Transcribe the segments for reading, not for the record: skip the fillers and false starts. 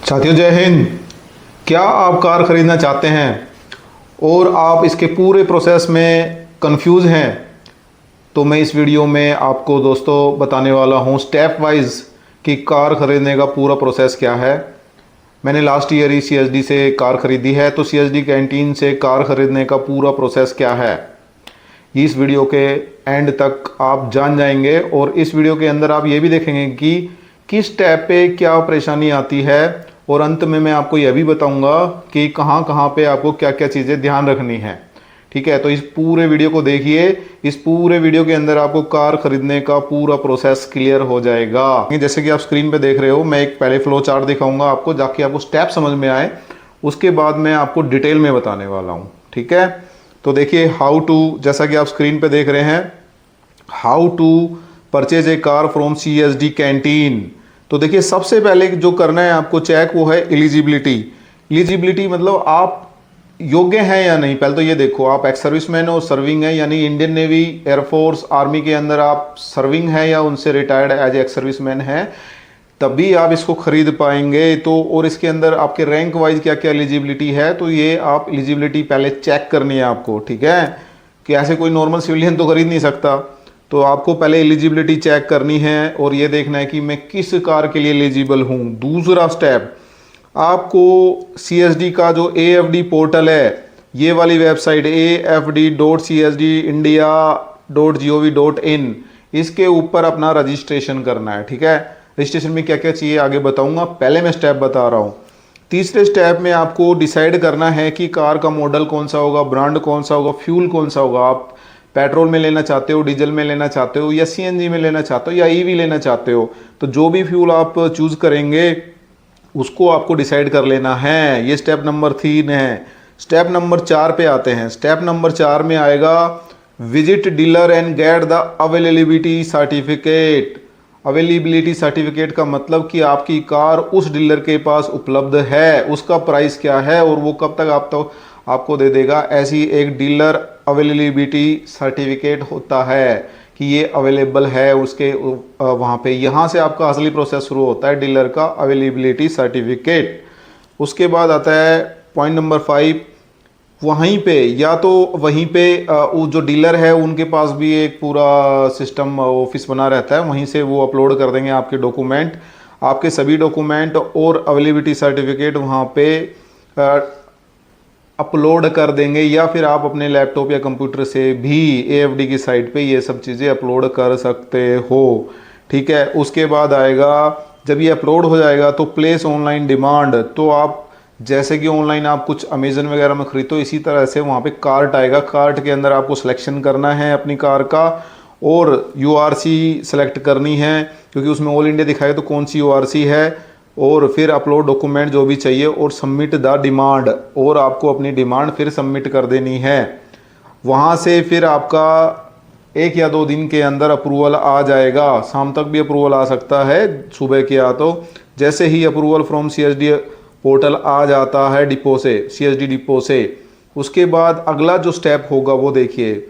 साथियों जय हिंद। क्या आप कार खरीदना चाहते हैं और आप इसके पूरे प्रोसेस में कंफ्यूज हैं? तो मैं इस वीडियो में आपको दोस्तों बताने वाला हूं स्टेप वाइज कि कार खरीदने का पूरा प्रोसेस क्या है। मैंने लास्ट ईयर ही सीएसडी से कार खरीदी है, तो सीएसडी कैंटीन से कार खरीदने का पूरा प्रोसेस क्या है इस वीडियो के एंड तक आप जान जाएंगे। और इस वीडियो के अंदर आप ये भी देखेंगे कि किस स्टेप पे क्या परेशानी आती है, और अंत में मैं आपको यह भी बताऊंगा कि कहाँ कहाँ पे आपको क्या क्या चीज़ें ध्यान रखनी है। ठीक है, तो इस पूरे वीडियो को देखिए। इस पूरे वीडियो के अंदर आपको कार खरीदने का पूरा प्रोसेस क्लियर हो जाएगा। जैसे कि आप स्क्रीन पे देख रहे हो, मैं एक पहले फ्लो चार्ट दिखाऊंगा आपको, जाके आपको स्टेप समझ में आए, उसके बाद मैं आपको डिटेल में बताने वाला हूँ। ठीक है, तो देखिए हाउ टू, जैसा कि आप स्क्रीन पे देख रहे हैं, how to purchase a car from CSD canteen. तो देखिए सबसे पहले जो करना है आपको चेक, वो है एलिजिबिलिटी। एलिजिबिलिटी मतलब आप योग्य हैं या नहीं। पहले तो ये देखो, आप एक्स सर्विसमैन हो, सर्विंग है, यानी इंडियन नेवी, एयरफोर्स, आर्मी के अंदर आप सर्विंग है या उनसे रिटायर्ड एज एक्स सर्विसमैन है, तभी आप इसको खरीद पाएंगे। तो और इसके अंदर आपके रैंक वाइज क्या क्या एलिजिबिलिटी है, तो ये आप एलिजिबिलिटी पहले चेक करनी है आपको। ठीक है, कि ऐसे कोई नॉर्मल सिविलियन तो खरीद नहीं सकता, तो आपको पहले एलिजिबिलिटी चेक करनी है और ये देखना है कि मैं किस कार के लिए एलिजिबल हूँ। दूसरा स्टेप, आपको सीएसडी का जो एएफडी पोर्टल है, ये वाली वेबसाइट afd.csdindia.gov.in, इसके ऊपर अपना रजिस्ट्रेशन करना है। ठीक है, रजिस्ट्रेशन में क्या क्या चाहिए आगे बताऊंगा, पहले मैं स्टेप बता रहा हूँ। तीसरे स्टेप में आपको डिसाइड करना है कि कार का मॉडल कौन सा होगा, ब्रांड कौन सा होगा, फ्यूल कौन सा होगा। आप पेट्रोल में लेना चाहते हो, डीजल में लेना चाहते हो, या सीएनजी में लेना चाहते हो, या ईवी लेना चाहते हो, तो जो भी फ्यूल आप चूज करेंगे उसको आपको डिसाइड कर लेना है। ये स्टेप नंबर 3 है। स्टेप नंबर 4 पे आते हैं। स्टेप नंबर 4 में आएगा visit dealer and get the availability certificate. Availability certificate का मतलब कि आपकी कार उस डीलर के पास उपलब्ध है, उसका प्राइस क्या है और वो कब तक आपको दे देगा। ऐसी एक डीलर अवेलेबिलिटी सर्टिफिकेट होता है कि ये अवेलेबल है उसके वहाँ पे। यहाँ से आपका असली प्रोसेस शुरू होता है, डीलर का अवेलेबिलिटी सर्टिफिकेट। उसके बाद आता है पॉइंट नंबर 5। वहीं पे या तो वहीं पे वो जो डीलर है उनके पास भी एक पूरा सिस्टम ऑफिस बना रहता है, वहीं से वो अपलोड कर देंगे आपके डॉक्यूमेंट, आपके सभी डॉक्यूमेंट और अवेलेबिलिटी सर्टिफिकेट वहाँ पे अपलोड कर देंगे। या फिर आप अपने लैपटॉप या कंप्यूटर से भी एएफडी की साइट पे ये सब चीज़ें अपलोड कर सकते हो। ठीक है, उसके बाद आएगा, जब ये अपलोड हो जाएगा तो प्लेस ऑनलाइन डिमांड। तो आप जैसे कि ऑनलाइन आप कुछ अमेजन वगैरह में खरीदो, इसी तरह से वहाँ पे कार्ट आएगा। कार्ट के अंदर आपको सिलेक्शन करना है अपनी कार का, और यूआरसी सेलेक्ट करनी है, क्योंकि उसमें ऑल इंडिया दिखाएगा तो कौन सी यूआरसी है। और फिर अपलोड डॉक्यूमेंट जो भी चाहिए और सबमिट द डिमांड, और आपको अपनी डिमांड फिर सबमिट कर देनी है। वहाँ से फिर आपका 1 या 2 दिन के अंदर अप्रूवल आ जाएगा। शाम तक भी अप्रूवल आ सकता है, सुबह किया तो। जैसे ही अप्रूवल फ्रॉम सीएसडी पोर्टल आ जाता है डिपो से, सीएसडी डिपो से, उसके बाद अगला जो स्टेप होगा वो देखिए,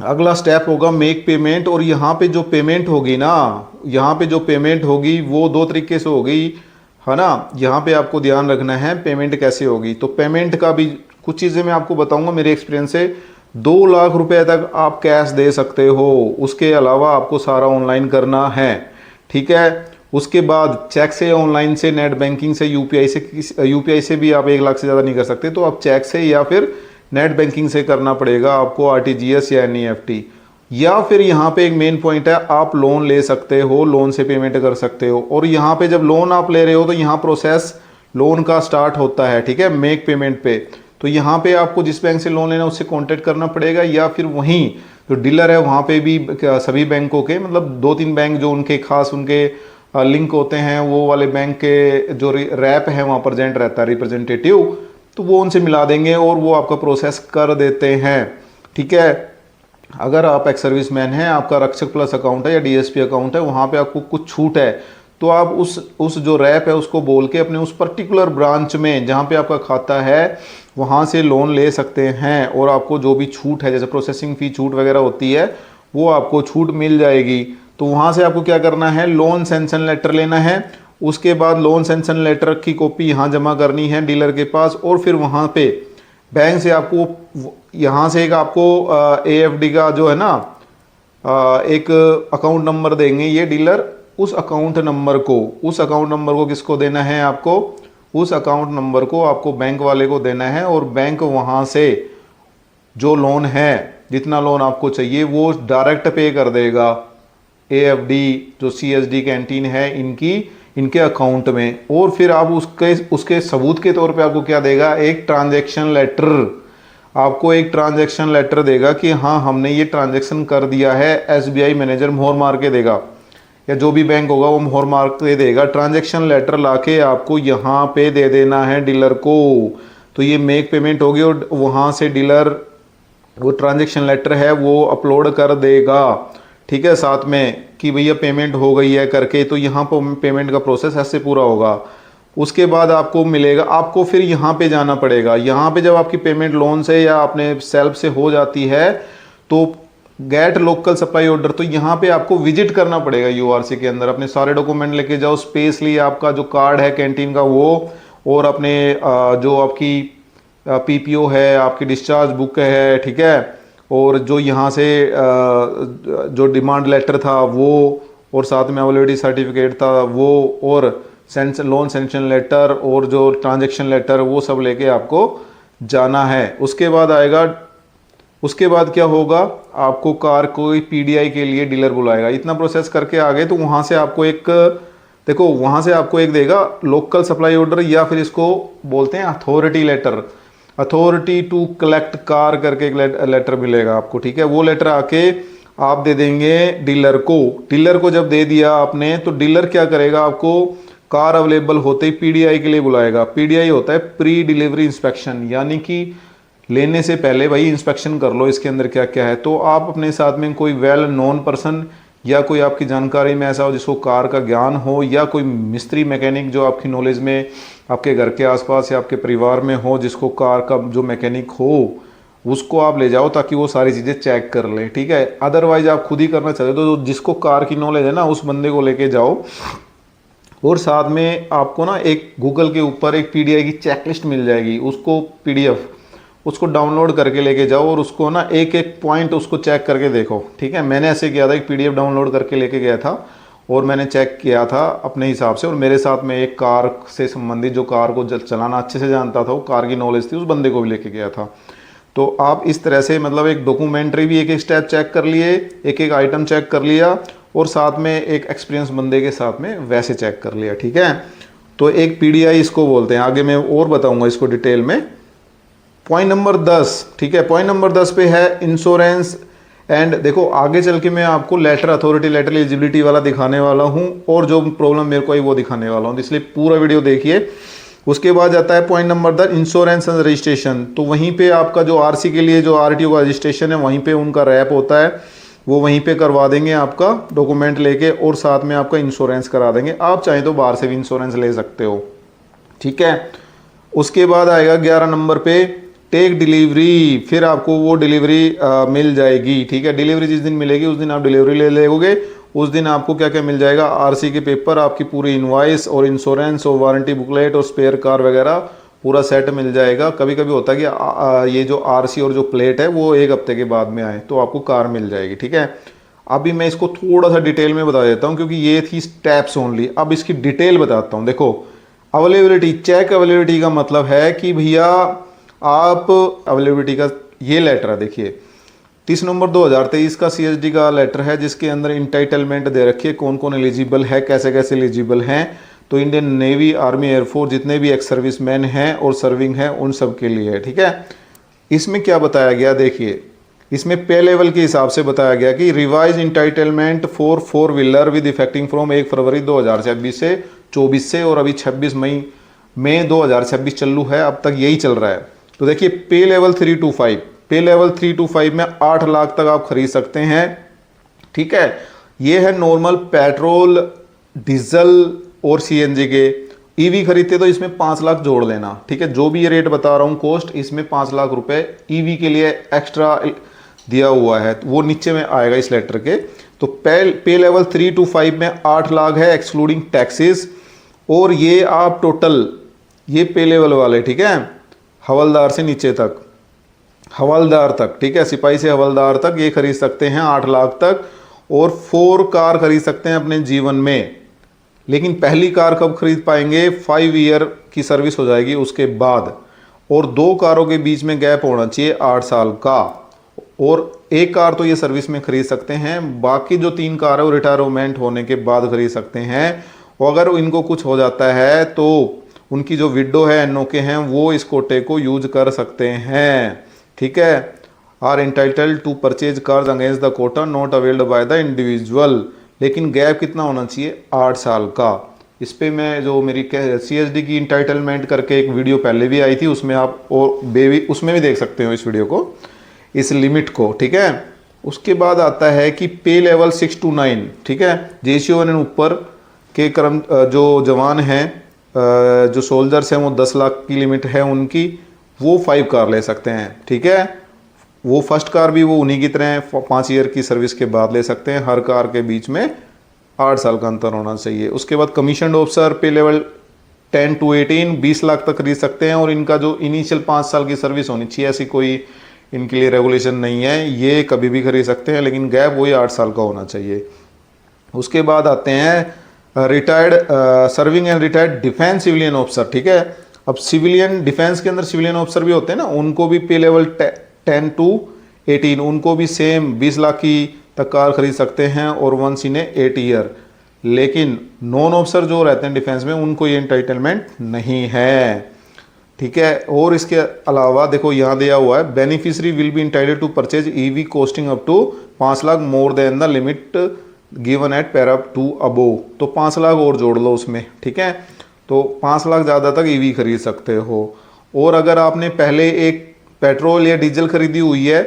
अगला स्टेप होगा मेक पेमेंट। और यहाँ पे जो पेमेंट होगी ना, यहाँ पे जो पेमेंट होगी वो 2 तरीके से होगी, है ना। यहाँ पे आपको ध्यान रखना है पेमेंट कैसे होगी। तो पेमेंट का भी कुछ चीज़ें मैं आपको बताऊंगा मेरे एक्सपीरियंस से। 2 लाख रुपए तक आप कैश दे सकते हो, उसके अलावा आपको सारा ऑनलाइन करना है। ठीक है, उसके बाद चेक से, ऑनलाइन से, नेट बैंकिंग से, यूपीआई से भी आप 1 लाख से ज़्यादा नहीं कर सकते, तो आप चेक से या फिर नेट बैंकिंग से करना पड़ेगा आपको, आरटीजीएस या एनईएफटी। या फिर यहाँ पे एक मेन पॉइंट है, आप लोन ले सकते हो, लोन से पेमेंट कर सकते हो। और यहाँ पे जब लोन आप ले रहे हो तो यहाँ प्रोसेस लोन का स्टार्ट होता है। ठीक है, मेक पेमेंट पे। तो यहाँ पे आपको जिस बैंक से लोन लेना उससे कांटेक्ट करना पड़ेगा, या फिर वहीं जो डीलर है वहाँ पे भी सभी बैंकों के, मतलब 2-3 बैंक जो उनके खास उनके लिंक होते हैं, वो वाले बैंक के जो रैप है वहाँ प्रेजेंट रहता है, रिप्रेजेंटेटिव, तो वो उनसे मिला देंगे और वो आपका प्रोसेस कर देते हैं। ठीक है, अगर आप एक सर्विसमैन हैं, आपका रक्षक प्लस अकाउंट है या डीएसपी अकाउंट है, वहाँ पे आपको कुछ छूट है, तो आप उस जो रैप है उसको बोल के अपने उस पर्टिकुलर ब्रांच में जहाँ पे आपका खाता है वहाँ से लोन ले सकते हैं, और आपको जो भी छूट है, जैसे प्रोसेसिंग फ़ी छूट वगैरह होती है, वो आपको छूट मिल जाएगी। तो वहाँ से आपको क्या करना है, लोन सैंक्शन लेटर लेना है उसके बाद लोन सेंक्शन लेटर की कॉपी यहाँ जमा करनी है डीलर के पास, और फिर वहाँ पे बैंक से आपको यहाँ से एक आपको AFD का जो है ना एक अकाउंट नंबर देंगे ये डीलर। उस अकाउंट नंबर को किसको देना है आपको, उस अकाउंट नंबर को आपको बैंक वाले को देना है, और बैंक वहाँ से जो लोन है, जितना लोन आपको चाहिए वो डायरेक्ट पे कर देगा AFD जो CSD कैंटीन है इनके अकाउंट में। और फिर आप उसके सबूत के तौर पे आपको क्या देगा, एक ट्रांजैक्शन लेटर। आपको एक ट्रांजैक्शन लेटर देगा कि हाँ हमने ये ट्रांजैक्शन कर दिया है। SBI मैनेजर मोहर मार के देगा, या जो भी बैंक होगा वो मोहर मार के देगा। ट्रांजैक्शन लेटर लाके आपको यहाँ पे दे देना है डीलर को। तो ये मेक पेमेंट होगी, और वहाँ से डीलर वो ट्रांजैक्शन लेटर है वो अपलोड कर देगा, ठीक है, साथ में कि भैया पेमेंट हो गई है करके। तो यहाँ पर पेमेंट का प्रोसेस ऐसे पूरा होगा। उसके बाद आपको मिलेगा, आपको फिर यहाँ पे जाना पड़ेगा। यहाँ पे जब आपकी पेमेंट लोन से या अपने सेल्फ से हो जाती है तो गेट लोकल सप्लाई ऑर्डर, तो यहाँ पे आपको विजिट करना पड़ेगा URC के अंदर। अपने सारे डॉक्यूमेंट लेके जाओ, स्पेशली आपका जो कार्ड है कैंटीन का वो, और अपने जो आपकी PPO है, आपकी डिस्चार्ज बुक है, ठीक है, और जो यहाँ से जो डिमांड लेटर था वो, और साथ में अवेलेबिलिटी सर्टिफिकेट था वो, और लोन सेंक्शन लेटर और जो ट्रांजैक्शन लेटर, वो सब लेके आपको जाना है। उसके बाद आएगा, उसके बाद क्या होगा, आपको कार कोई PDI के लिए डीलर बुलाएगा। इतना प्रोसेस करके आ गए तो वहाँ से आपको एक, देखो वहाँ से आपको एक देगा लोकल सप्लाई ऑर्डर, या फिर इसको बोलते हैं authority letter, authority to collect car करके एक लेटर मिलेगा आपको, ठीक है। वो लेटर आके आप दे देंगे डीलर को। डीलर को जब दे दिया आपने तो डीलर क्या करेगा, आपको कार अवेलेबल होते ही PDI के लिए बुलाएगा। PDI होता है प्री डिलीवरी इंस्पेक्शन, यानी कि लेने से पहले भाई इंस्पेक्शन कर लो इसके अंदर क्या क्या है। तो आप अपने साथ में कोई वेल नोन पर्सन या कोई आपकी जानकारी में ऐसा हो जिसको कार का ज्ञान हो, या कोई मिस्त्री मैकेनिक जो आपकी नॉलेज में आपके घर के आसपास या आपके परिवार में हो जिसको कार का जो मैकेनिक हो, उसको आप ले जाओ ताकि वो सारी चीज़ें चेक कर ले, ठीक है। अदरवाइज आप खुद ही करना चाहते हो तो जिसको कार की नॉलेज है ना उस बंदे को लेके जाओ। और साथ में आपको ना एक गूगल के ऊपर एक PDI की चेकलिस्ट मिल जाएगी, उसको PDF उसको डाउनलोड करके लेके जाओ, और उसको ना एक एक पॉइंट उसको चेक करके देखो, ठीक है। मैंने ऐसे किया था, एक PDF डाउनलोड करके लेके गया था और मैंने चेक किया था अपने हिसाब से। और मेरे साथ में एक कार से संबंधित जो कार को चलाना अच्छे से जानता था, वो कार की नॉलेज थी, उस बंदे को भी लेके गया था। तो आप इस तरह से मतलब एक डॉक्यूमेंट्री भी एक एक स्टेप चेक कर लिए, एक एक आइटम चेक कर लिया, और साथ में एक एक्सपीरियंस बंदे के साथ में वैसे चेक कर लिया, ठीक है। तो एक PDI इसको बोलते हैं। आगे मैं और बताऊंगा इसको डिटेल में। पॉइंट नंबर 10, ठीक है, पॉइंट नंबर 10 पे है इंश्योरेंस। एंड देखो आगे चल के मैं आपको लेटर, अथॉरिटी लेटर, एलिजिबिलिटी वाला दिखाने वाला हूँ, और जो प्रॉब्लम मेरे को आई वो दिखाने वाला हूँ, इसलिए पूरा वीडियो देखिए। उसके बाद जाता है point number 10, insurance and registration. तो वहीं पे आपका जो RC के लिए जो RTO का रजिस्ट्रेशन है, वहीं पे उनका रैप होता है, वो वहीं पे करवा देंगे आपका डॉक्यूमेंट लेके, और साथ में आपका इंश्योरेंस करा देंगे। आप चाहें तो बाहर से भी इंश्योरेंस ले सकते हो, ठीक है। उसके बाद आएगा 11 नंबर पे टेक डिलीवरी। फिर आपको वो डिलीवरी मिल जाएगी, ठीक है। डिलीवरी जिस दिन मिलेगी उस दिन आप डिलीवरी ले लोगे। उस दिन आपको क्या क्या मिल जाएगा, RC के पेपर, आपकी पूरी इनवॉइस और इंश्योरेंस और वारंटी बुकलेट और स्पेयर कार वगैरह पूरा सेट मिल जाएगा। कभी कभी होता है कि ये जो RC और जो प्लेट है वो एक हफ्ते के बाद में आए तो आपको कार मिल जाएगी, ठीक है। अभी मैं इसको थोड़ा सा डिटेल में बता देता हूँ क्योंकि ये थी स्टेप्स ओनली। अब इसकी डिटेल बताता हूँ। देखो अवेलेबिलिटी, चेक अवेलेबिलिटी का मतलब है कि भैया आप अवेलेबिलिटी का ये लेटर है, देखिए 30 नवंबर 2023 का CSD का लेटर है जिसके अंदर इंटाइटलमेंट दे रखी है, कौन कौन एलिजिबल है, कैसे कैसे एलिजिबल हैं। तो इंडियन नेवी, आर्मी, एयरफोर्स, जितने भी एक्स सर्विस मैन हैं और सर्विंग हैं उन सब के लिए है, ठीक है। इसमें क्या बताया गया, देखिए इसमें पे लेवल के हिसाब से बताया गया कि revise entitlement for 4 wheeler with effecting from 1 फरवरी 2026 से 24 से, और अभी 26 मई 2026 चालू है, अब तक यही चल रहा है। तो देखिए पे लेवल 3 to 5, पे लेवल 3 to 5 में 8 लाख तक आप खरीद सकते हैं, ठीक है। ये है नॉर्मल पेट्रोल, डीजल और CNG के। EV खरीदते तो इसमें 5 लाख जोड़ लेना, ठीक है। जो भी ये रेट बता रहा हूँ कॉस्ट, इसमें 5 लाख रुपए EV के लिए एक्स्ट्रा दिया हुआ है, वो नीचे में आएगा इस लेटर के। तो पे लेवल 3 to 5 में 8 लाख है एक्सक्लूडिंग टैक्सेस। और ये आप टोटल ये पे लेवल वाले, ठीक है, हवलदार से नीचे तक, हवलदार तक, ठीक है, सिपाही से हवलदार तक ये खरीद सकते हैं 8 लाख तक। और 4 कार खरीद सकते हैं अपने जीवन में। लेकिन पहली कार कब खरीद पाएंगे? 5 ईयर की सर्विस हो जाएगी उसके बाद। और 2 कारों के बीच में गैप होना चाहिए 8 साल का। और एक कार तो ये सर्विस में खरीद सकते हैं, बाकी जो 3 कार है वो रिटायरमेंट होने के बाद खरीद सकते हैं। और अगर इनको कुछ हो जाता है तो उनकी जो विडो है, एनओ के हैं, वो इस कोटे को यूज कर सकते हैं, ठीक है। Are entitled to purchase cars against the quota not availed by the individual. लेकिन गैप कितना होना चाहिए? 8 साल का। इस पे मैं जो मेरी सीएसडी की इंटाइटलमेंट करके एक वीडियो पहले भी आई थी, उसमें आप और बेबी उसमें भी देख सकते हो इस वीडियो को, इस लिमिट को, ठीक है। उसके बाद आता है कि पे लेवल 6 to 9, ठीक है। JCO ने ऊपर के जो जवान हैं, जो सोल्जर्स हैं, वो 10 लाख की लिमिट है उनकी, वो 5 कार ले सकते हैं, ठीक है। वो फर्स्ट कार भी वो उन्हीं की तरह 5 ईयर की सर्विस के बाद ले सकते हैं। हर कार के बीच में 8 साल का अंतर होना चाहिए। उसके बाद कमीशन ऑफिसर पे लेवल 10 to 18 20 लाख तक खरीद सकते हैं। और इनका जो इनिशियल 5 साल की सर्विस होनी चाहिए, ऐसी कोई इनके लिए रेगुलेशन नहीं है, ये कभी भी खरीद सकते हैं, लेकिन गैप वही 8 साल का होना चाहिए। उसके बाद आते हैं retired serving and retired defence civilian officer, ठीक है। अब सिविलियन डिफेंस के अंदर सिविलियन ऑफिसर भी होते हैं ना, उनको भी पे लेवल 10 to 18, उनको भी सेम 20 लाख की तक कार खरीद सकते हैं और वंस इन 8 ईयर। लेकिन नॉन ऑफिसर जो रहते हैं डिफेंस में, उनको ये एंटाइटलमेंट नहीं है, ठीक है। और इसके अलावा देखो यहाँ दिया हुआ है, beneficiary will be entitled to purchase EV costing up to 5 lakh more than the limit given at para 2 above. तो 5 लाख और जोड़ लो उसमें, ठीक है। तो 5 लाख ज़्यादा तक ईवी खरीद सकते हो। और अगर आपने पहले एक पेट्रोल या डीजल खरीदी हुई है,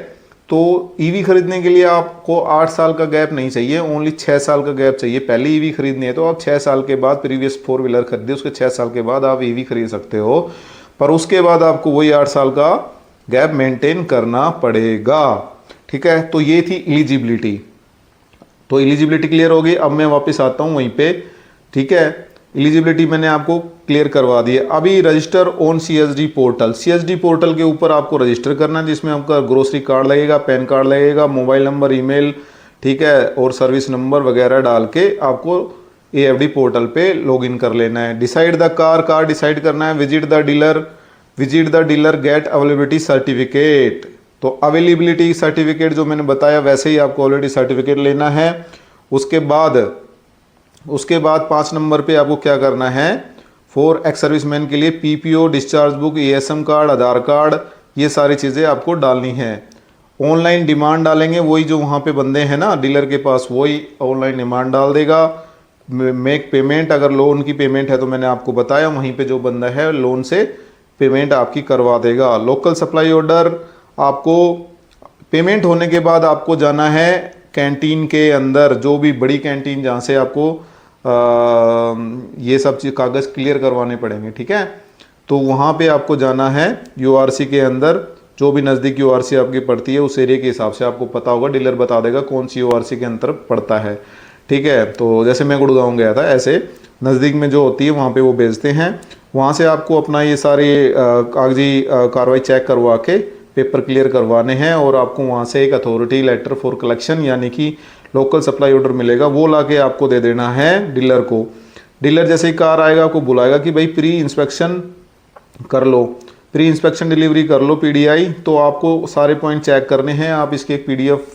तो ईवी खरीदने के लिए आपको 8 साल का गैप नहीं चाहिए, ओनली 6 साल का गैप चाहिए। पहले ईवी खरीदनी है तो आप 6 साल के बाद प्रीवियस 4 व्हीलर खरीदे, उसके 6 साल के बाद आप ईवी खरीद सकते हो। पर उसके बाद आपको वही 8 साल का गैप मेंटेन करना पड़ेगा, ठीक है। तो ये थी एलिजिबिलिटी। तो एलिजिबिलिटी क्लियर होगी। अब मैं वापस आता हूँ वहीं पे, ठीक है। एलिजिबिलिटी मैंने आपको क्लियर करवा दी है। अभी register on CSD portal, CSD portal के ऊपर आपको रजिस्टर करना है, जिसमें आपका ग्रोसरी कार्ड लगेगा, पैन कार्ड लगेगा, मोबाइल नंबर, ईमेल, ठीक है, और सर्विस नंबर वगैरह डाल के आपको एएफडी पोर्टल पे लॉगिन कर लेना है। डिसाइड द कार डिसाइड करना है। Visit the dealer get availability certificate. तो अवेलेबिलिटी सर्टिफिकेट जो मैंने बताया वैसे ही आपको ऑलरेडी सर्टिफिकेट लेना है। उसके बाद 5 नंबर पे आपको क्या करना है, फॉर एक्स सर्विसमैन के लिए PPO, discharge book, ASM card, Aadhaar card, ये सारी चीज़ें आपको डालनी है। ऑनलाइन डिमांड डालेंगे, वही जो वहाँ पे बंदे हैं ना डीलर के पास, वही ऑनलाइन डिमांड डाल देगा। मेक पेमेंट, अगर लोन की पेमेंट है तो मैंने आपको बताया वहीं पे जो बंदा है लोन से पेमेंट आपकी करवा देगा। लोकल सप्लाई ऑर्डर, आपको पेमेंट होने के बाद आपको जाना है कैंटीन के अंदर, जो भी बड़ी कैंटीन जहाँ से आपको ये सब चीज़ कागज़ क्लियर करवाने पड़ेंगे, ठीक है। तो वहाँ पे आपको जाना है यूआरसी के अंदर, जो भी नज़दीक यूआरसी आपकी पड़ती है उस एरिया के हिसाब से आपको पता होगा, डीलर बता देगा कौन सी यूआरसी के अंदर पड़ता है, ठीक है। तो जैसे मैं गुड़गांव गया था, ऐसे नज़दीक में जो होती है वहाँ पे वो भेजते हैं। वहाँ से आपको अपना ये सारे कागजी कार्रवाई चेक करवा के पेपर क्लियर करवाने हैं, और आपको वहाँ से एक अथॉरिटी लेटर फॉर कलेक्शन यानी कि लोकल सप्लाई ऑर्डर मिलेगा, वो ला के आपको दे देना है डीलर को। डीलर जैसे ही कार आएगा आपको बुलाएगा कि भाई प्री इंस्पेक्शन कर लो, प्री इंस्पेक्शन डिलीवरी कर लो पीडीआई। तो आपको सारे पॉइंट चेक करने हैं। आप इसके एक पीडीएफ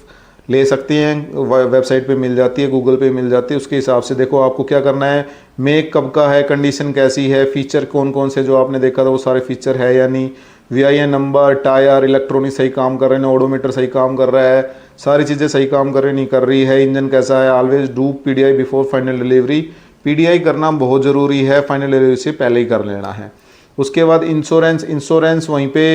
ले सकते हैं, वेबसाइट पे मिल जाती है, गूगल पे मिल जाती है। उसके हिसाब से देखो आपको क्या करना है, मेक कब का है, कंडीशन कैसी है, फीचर कौन कौन से जो आपने देखा था वो सारे फीचर है या नहीं, वीआईएन नंबर, टायर, इलेक्ट्रॉनिक सही काम कर रहे हैं, ओडोमीटर सही काम कर रहा है, सारी चीज़ें सही काम कर रही नहीं कर रही है, इंजन कैसा है। Always do PDI before final delivery. PDI करना बहुत ज़रूरी है, फाइनल डिलीवरी से पहले ही कर लेना है। उसके बाद इंश्योरेंस वहीं पे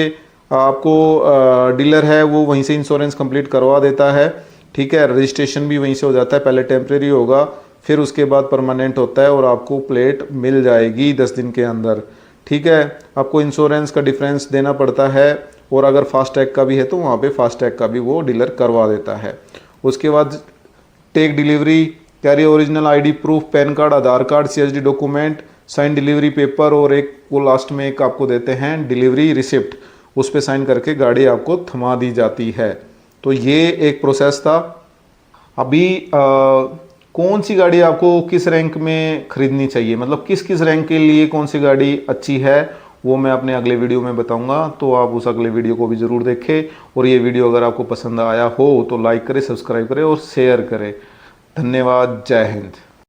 आपको डीलर है वो वहीं से इंश्योरेंस कंप्लीट करवा देता है, ठीक है। रजिस्ट्रेशन भी वहीं से हो जाता है, पहले टेम्प्रेरी होगा फिर उसके बाद परमानेंट होता है, और आपको प्लेट मिल जाएगी 10 दिन के अंदर, ठीक है। आपको इंश्योरेंस का डिफरेंस देना पड़ता है, और अगर फास्टैग का भी है तो वहाँ पे फास्टैग का भी वो डीलर करवा देता है। उसके बाद take delivery, carry original ID proof, PAN card, Aadhaar card, CSD document, sign delivery paper और एक वो लास्ट में एक आपको देते हैं डिलीवरी रिसिप्ट, उस पर साइन करके गाड़ी आपको थमा दी जाती है। तो ये एक प्रोसेस था। अभी कौन सी गाड़ी आपको किस रैंक में ख़रीदनी चाहिए, मतलब किस किस रैंक के लिए कौन सी गाड़ी अच्छी है, वो मैं अपने अगले वीडियो में बताऊंगा। तो आप उस अगले वीडियो को भी ज़रूर देखें। और ये वीडियो अगर आपको पसंद आया हो तो लाइक करें, सब्सक्राइब करें और शेयर करें। धन्यवाद। जय हिंद।